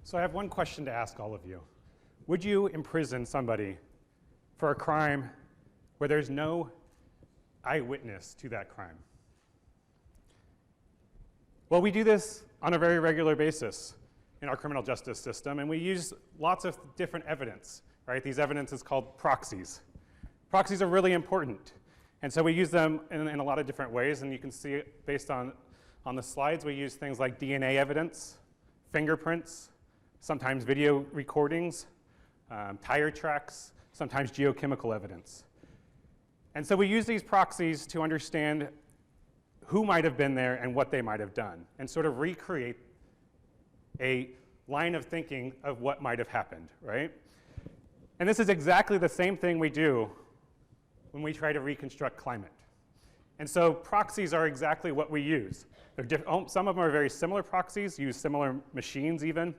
So I have one question to ask all of you. Would you imprison somebody for a crime where there's no eyewitness to that crime? Well, we do this on a very regular basis in our criminal justice system, and we use lots of different evidence, right? These evidence is called proxies. Proxies are really important, and so we use them in a lot of different ways, and you can see it based on the slides. We use things like DNA evidence, fingerprints, sometimes video recordings, tire tracks, sometimes geochemical evidence. And so we use these proxies to understand who might have been there and what they might have done, and sort of recreate a line of thinking of what might have happened, right? And this is exactly the same thing we do when we try to reconstruct climate. And so proxies are exactly what we use. Some of them are very similar proxies, use similar machines even,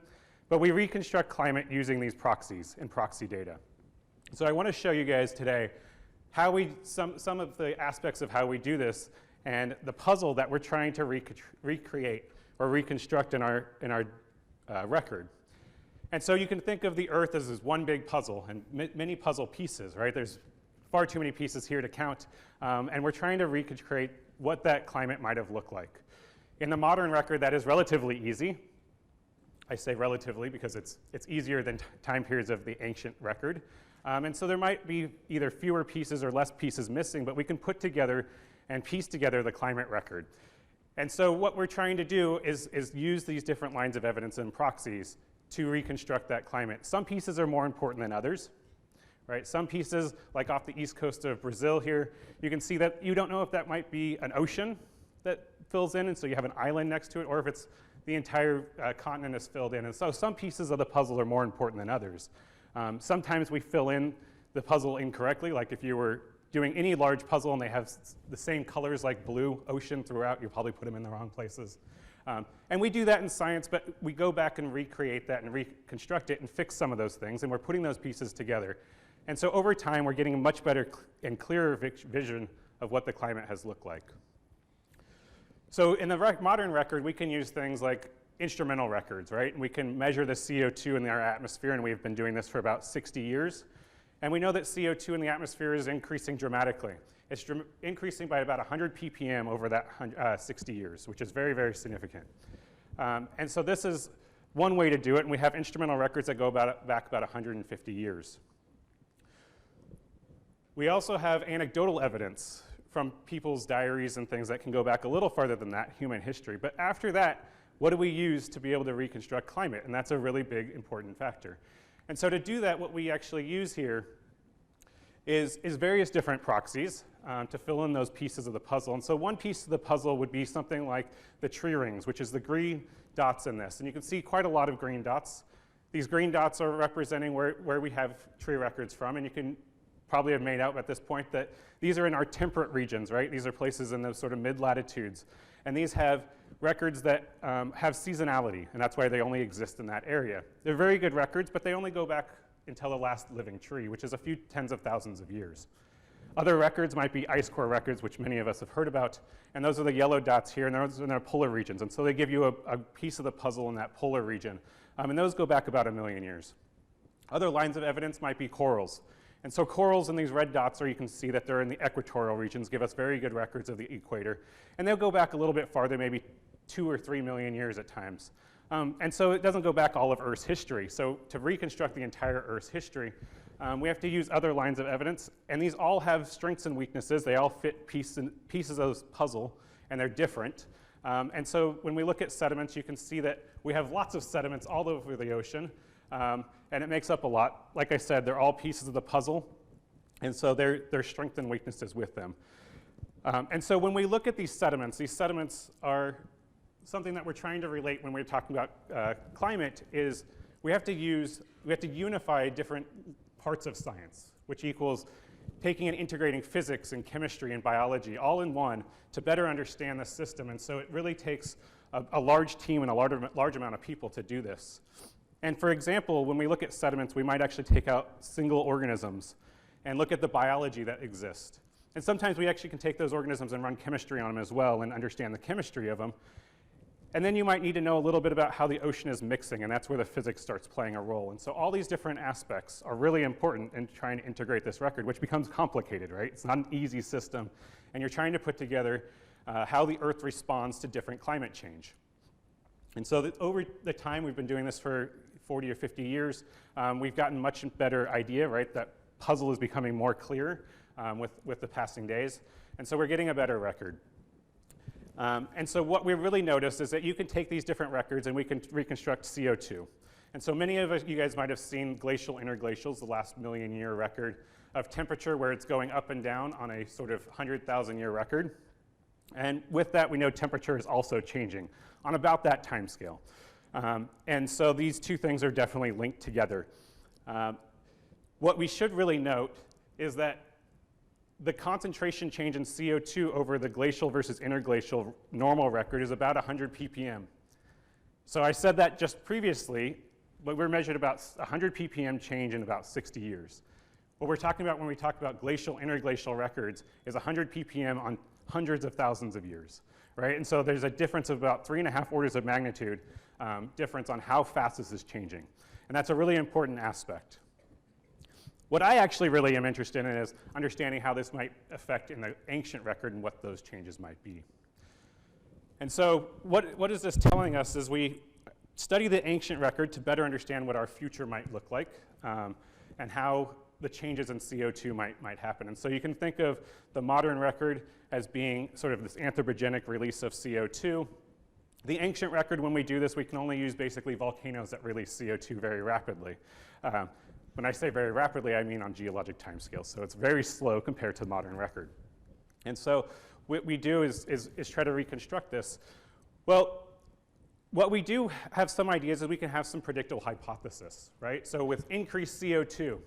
but we reconstruct climate using these proxies and proxy data. So I want to show you guys today how some of the aspects of how we do this and the puzzle that we're trying to recreate or reconstruct in our record. And so you can think of the Earth as this one big puzzle and many puzzle pieces, right? There's far too many pieces here to count, and we're trying to recreate what that climate might have looked like. In the modern record, that is relatively easy. I say relatively because it's easier than time periods of the ancient record. And so there might be either fewer pieces or less pieces missing, but we can put together and piece together the climate record. And so what we're trying to do is use these different lines of evidence and proxies to reconstruct that climate. Some pieces are more important than others, right? Some pieces, like off the east coast of Brazil here, you can see that you don't know if that might be an ocean that fills in, and so you have an island next to it, or if it's the entire continent is filled in. And so some pieces of the puzzle are more important than others. Sometimes we fill in the puzzle incorrectly, like if you were doing any large puzzle and they have the same colors like blue ocean throughout, you probably put them in the wrong places. And we do that in science, but we go back and recreate that and reconstruct it and fix some of those things, and we're putting those pieces together. And so over time, we're getting a much better and clearer vision of what the climate has looked like. So in the modern record, we can use things like instrumental records, right? And we can measure the CO2 in our atmosphere, and we've been doing this for about 60 years. And we know that CO2 in the atmosphere is increasing dramatically. It's increasing by about 100 ppm over that 60 years, which is very, very significant. And so this is one way to do it, and we have instrumental records that go back about 150 years. We also have anecdotal evidence from people's diaries and things that can go back a little farther than that, human history. But after that, what do we use to be able to reconstruct climate? And that's a really big, important factor. And so to do that, what we actually use here is various different proxies to fill in those pieces of the puzzle. And so one piece of the puzzle would be something like the tree rings, which is the green dots in this. And you can see quite a lot of green dots. These green dots are representing where we have tree records from, and you can probably have made out at this point that these are in our temperate regions, right? These are places in those sort of mid-latitudes. And these have records that have seasonality, and that's why they only exist in that area. They're very good records, but they only go back until the last living tree, which is a few tens of thousands of years. Other records might be ice core records, which many of us have heard about, and those are the yellow dots here, and those are in our polar regions. And so they give you a piece of the puzzle in that polar region. And those go back about 1 million years. Other lines of evidence might be corals. And so corals in these red dots, or you can see that they're in the equatorial regions, give us very good records of the equator. And they'll go back a little bit farther, maybe 2 or 3 million years at times. And so it doesn't go back all of Earth's history. So to reconstruct the entire Earth's history, we have to use other lines of evidence. And these all have strengths and weaknesses. They all fit pieces of this puzzle, and they're different. And so when we look at sediments, you can see that we have lots of sediments all over the ocean. And it makes up a lot. Like I said, they're all pieces of the puzzle, and so there's strengths and weaknesses with them. And so when we look at these sediments are something that we're trying to relate when we're talking about climate is we have to unify different parts of science, which equals taking and integrating physics and chemistry and biology all in one to better understand the system. And so it really takes a large team and a large amount of people to do this. And for example, when we look at sediments, we might actually take out single organisms and look at the biology that exists. And sometimes we actually can take those organisms and run chemistry on them as well and understand the chemistry of them. And then you might need to know a little bit about how the ocean is mixing, and that's where the physics starts playing a role. And so all these different aspects are really important in trying to integrate this record, which becomes complicated, right? It's not an easy system, and you're trying to put together how the Earth responds to different climate change. And so over the time, we've been doing this for 40 or 50 years, we've gotten much better idea, right? That puzzle is becoming more clear with the passing days. And so we're getting a better record. And so what we really noticed is that you can take these different records and we can reconstruct CO2. And so many of you guys might have seen glacial interglacials, the last million-year record of temperature where it's going up and down on a sort of 100,000-year record. And with that, we know temperature is also changing on about that time scale. And so these two things are definitely linked together. What we should really note is that the concentration change in CO2 over the glacial versus interglacial normal record is about 100 ppm. So I said that just previously, but we're measured about 100 ppm change in about 60 years. What we're talking about when we talk about glacial interglacial records is 100 ppm on hundreds of thousands of years, right? And so there's a difference of about 3.5 orders of magnitude difference on how fast this is changing. And that's a really important aspect. What I actually really am interested in is understanding how this might affect in the ancient record and what those changes might be. And so what is this telling us is we study the ancient record to better understand what our future might look like and how the changes in CO2 might happen. And so you can think of the modern record as being sort of this anthropogenic release of CO2. The ancient record, when we do this, we can only use basically volcanoes that release CO2 very rapidly. When I say very rapidly, I mean on geologic timescales. So it's very slow compared to the modern record. And so what we do is try to reconstruct this. Well, what we do have some ideas is we can have some predictable hypothesis, right? So with increased CO2,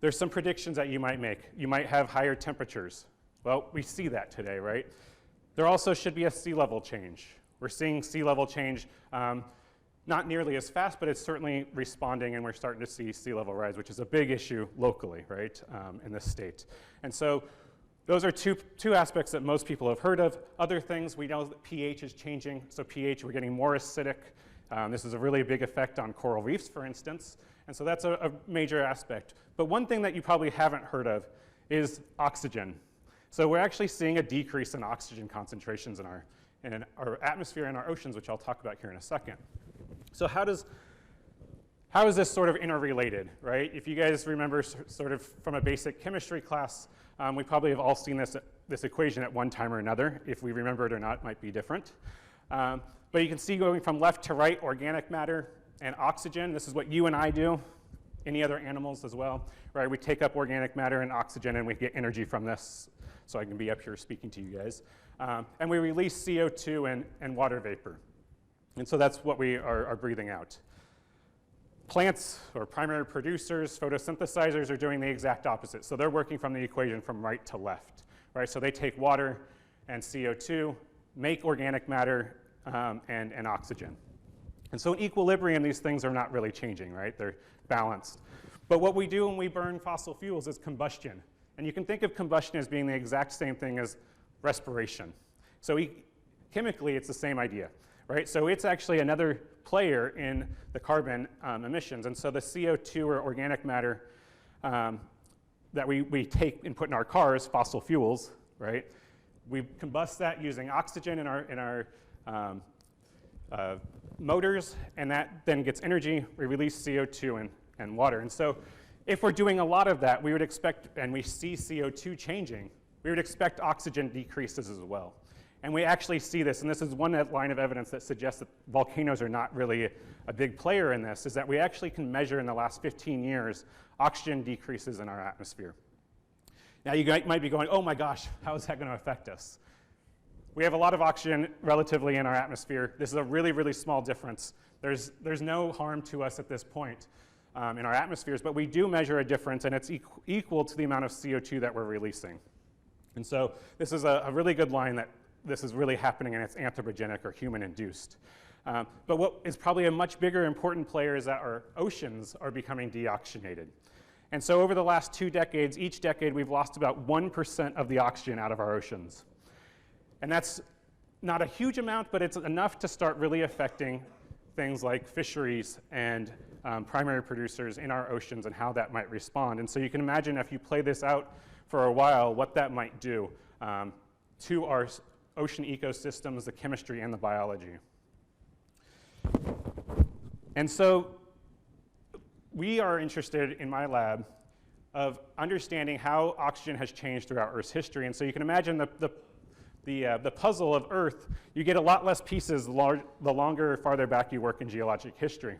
there's some predictions that you might make. You might have higher temperatures. Well, we see that today, right? There also should be a sea level change. We're seeing sea level change not nearly as fast, but it's certainly responding, and we're starting to see sea level rise, which is a big issue locally, right, in this state. And so those are two aspects that most people have heard of. Other things, we know that pH is changing. So pH, we're getting more acidic. This is a really big effect on coral reefs, for instance. And so that's a major aspect. But one thing that you probably haven't heard of is oxygen. So we're actually seeing a decrease in oxygen concentrations in our atmosphere and our oceans, which I'll talk about here in a second. So how is this sort of interrelated, right? If you guys remember sort of from a basic chemistry class, we probably have all seen this equation at one time or another. If we remember it or not, it might be different. But you can see going from left to right, organic matter and oxygen. This is what you and I do, any other animals as well, right? We take up organic matter and oxygen and we get energy from this, so I can be up here speaking to you guys. And we release CO2 and water vapor. And so that's what we are breathing out. Plants, or primary producers, photosynthesizers, are doing the exact opposite. So they're working from the equation from right to left, right? So they take water and CO2, make organic matter and oxygen. And so in equilibrium, these things are not really changing, right? They're balanced. But what we do when we burn fossil fuels is combustion. And you can think of combustion as being the exact same thing as respiration. So chemically, it's the same idea, right? So it's actually another player in the carbon emissions. And so the CO2 or organic matter that we take and put in our cars, fossil fuels, right? We combust that using oxygen in our motors, and that then gets energy. We release CO2 and water. And so if we're doing a lot of that, we would expect, and we see CO2 changing, we would expect oxygen decreases as well. And we actually see this, and this is one line of evidence that suggests that volcanoes are not really a big player in this, is that we actually can measure in the last 15 years oxygen decreases in our atmosphere. Now you might be going, oh my gosh, how is that going to affect us? We have a lot of oxygen relatively in our atmosphere. This is a really, really small difference. There's no harm to us at this point in our atmospheres, but we do measure a difference, and it's equal to the amount of CO2 that we're releasing. And so this is a really good line that this is really happening and it's anthropogenic or human-induced. But what is probably a much bigger important player is that our oceans are becoming deoxygenated. And so over the last 2 decades, each decade we've lost about 1% of the oxygen out of our oceans. And that's not a huge amount, but it's enough to start really affecting things like fisheries and primary producers in our oceans and how that might respond. And so you can imagine if you play this out for a while, what that might do to our ocean ecosystems, the chemistry, and the biology. And so we are interested in my lab of understanding how oxygen has changed throughout Earth's history. And so you can imagine the puzzle of Earth, you get a lot less pieces the longer or farther back you work in geologic history.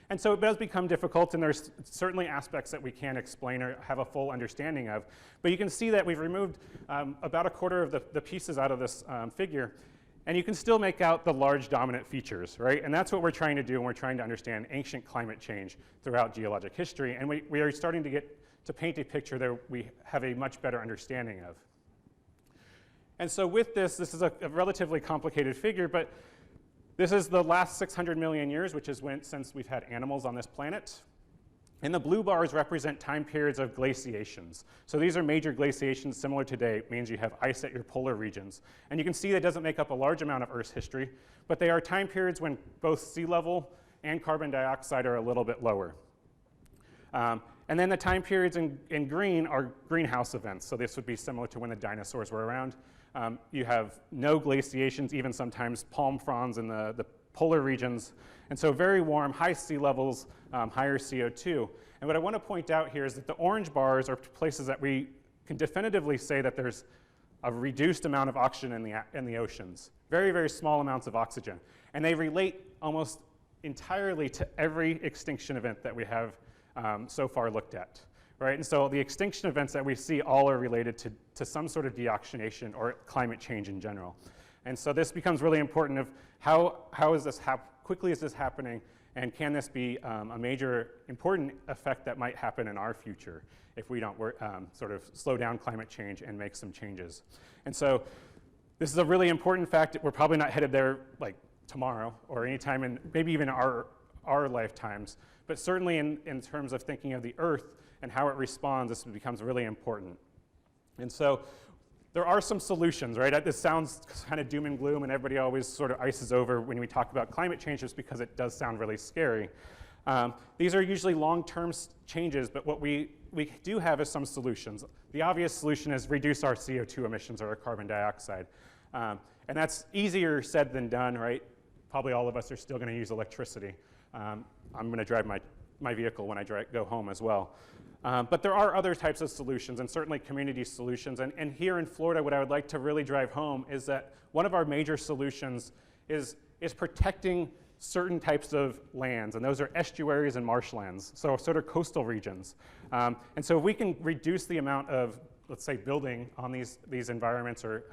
And so it does become difficult, and there's certainly aspects that we can't explain or have a full understanding of. But you can see that we've removed about a quarter of the pieces out of this figure, and you can still make out the large dominant features, right? And that's what we're trying to do when we're trying to understand ancient climate change throughout geologic history. And we are starting to get to paint a picture that we have a much better understanding of. And so with this is a relatively complicated figure, but this is the last 600 million years, which is since we've had animals on this planet. And the blue bars represent time periods of glaciations. So these are major glaciations similar to today. It means you have ice at your polar regions. And you can see that doesn't make up a large amount of Earth's history, but they are time periods when both sea level and carbon dioxide are a little bit lower. And then the time periods in green are greenhouse events. So this would be similar to when the dinosaurs were around. You have no glaciations, even sometimes palm fronds in the polar regions. And so very warm, high sea levels, higher CO2. And what I want to point out here is that the orange bars are places that we can definitively say that there's a reduced amount of oxygen in the oceans. Very, very small amounts of oxygen. And they relate almost entirely to every extinction event that we have so far looked at. Right? And so the extinction events that we see all are related to some sort of deoxygenation or climate change in general. And so this becomes really important of how is this quickly is this happening, and can this be a major important effect that might happen in our future if we don't sort of slow down climate change and make some changes. And so this is a really important fact. We're probably not headed there like tomorrow or anytime in maybe even our lifetimes, but certainly in terms of thinking of the Earth and how it responds, this becomes really important. And so there are some solutions, right? This sounds kind of doom and gloom, and everybody always sort of ices over when we talk about climate change just because it does sound really scary. These are usually long-term changes, but what we do have is some solutions. The obvious solution is reduce our CO2 emissions or our carbon dioxide. And that's easier said than done, right? Probably all of us are still going to use electricity. I'm going to drive my vehicle when I go home as well. But there are other types of solutions, and certainly community solutions. And here in Florida, what I would like to really drive home is that one of our major solutions is protecting certain types of lands, and those are estuaries and marshlands, so sort of coastal regions. And so if we can reduce the amount of, let's say, building on these environments or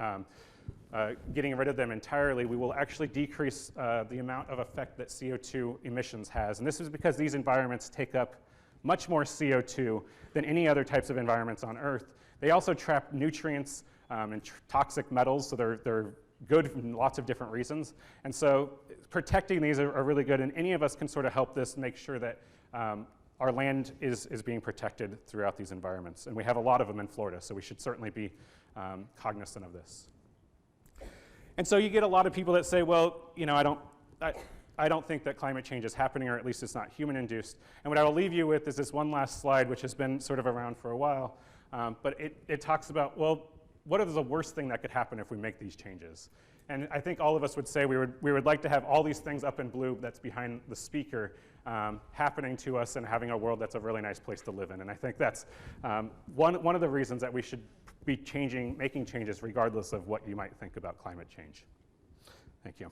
getting rid of them entirely, we will actually decrease the amount of effect that CO2 emissions has. And this is because these environments take up much more CO2 than any other types of environments on Earth. They also trap nutrients and toxic metals, so they're good for lots of different reasons. And so protecting these are really good, and any of us can sort of help this make sure that our land is being protected throughout these environments. And we have a lot of them in Florida, so we should certainly be cognizant of this. And so you get a lot of people that say, well, you know, I don't think that climate change is happening, or at least it's not human-induced. And what I will leave you with is this one last slide, which has been sort of around for a while. But it talks about, well, what is the worst thing that could happen if we make these changes? And I think all of us would say we would like to have all these things up in blue that's behind the speaker happening to us and having a world that's a really nice place to live in. And I think that's one of the reasons that we should be making changes regardless of what you might think about climate change. Thank you.